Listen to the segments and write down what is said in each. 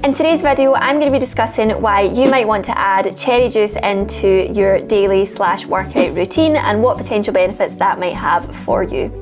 In today's video, I'm going to be discussing why you might want to add cherry juice into your daily/workout routine and what potential benefits that might have for you.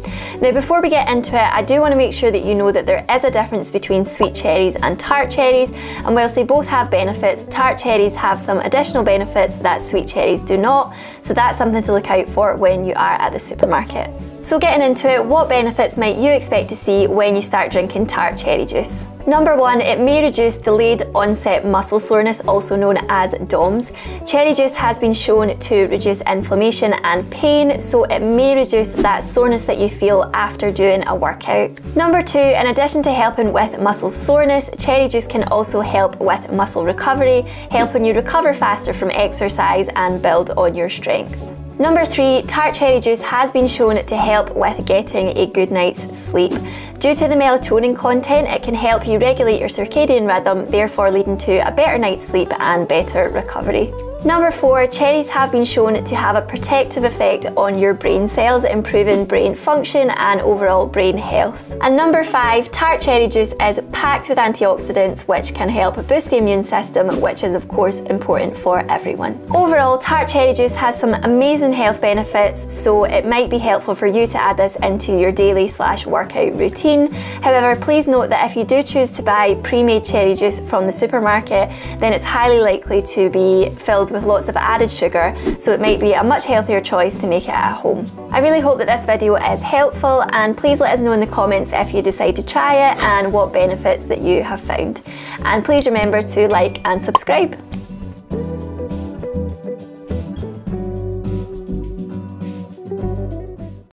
Now, before we get into it, I do want to make sure that you know that there is a difference between sweet cherries and tart cherries, and whilst they both have benefits, tart cherries have some additional benefits that sweet cherries do not, so that's something to look out for when you are at the supermarket. So getting into it, what benefits might you expect to see when you start drinking tart cherry juice? Number one, it may reduce delayed onset muscle soreness, also known as DOMS. Cherry juice has been shown to reduce inflammation and pain, so it may reduce that soreness that you feel after doing a workout. Number two, in addition to helping with muscle soreness, cherry juice can also help with muscle recovery, helping you recover faster from exercise and build on your strength. Number three, tart cherry juice has been shown to help with getting a good night's sleep. Due to the melatonin content, it can help you regulate your circadian rhythm, therefore leading to a better night's sleep and better recovery. Number four, cherries have been shown to have a protective effect on your brain cells, improving brain function and overall brain health. And number five, tart cherry juice is packed with antioxidants which can help boost the immune system, which is of course important for everyone. Overall, tart cherry juice has some amazing health benefits, so it might be helpful for you to add this into your daily/workout routine. However, please note that if you do choose to buy pre-made cherry juice from the supermarket, then it's highly likely to be filled with lots of added sugar, so it might be a much healthier choice to make it at home. I really hope that this video is helpful, and please let us know in the comments if you decide to try it and what benefits that you have found. And please remember to like and subscribe.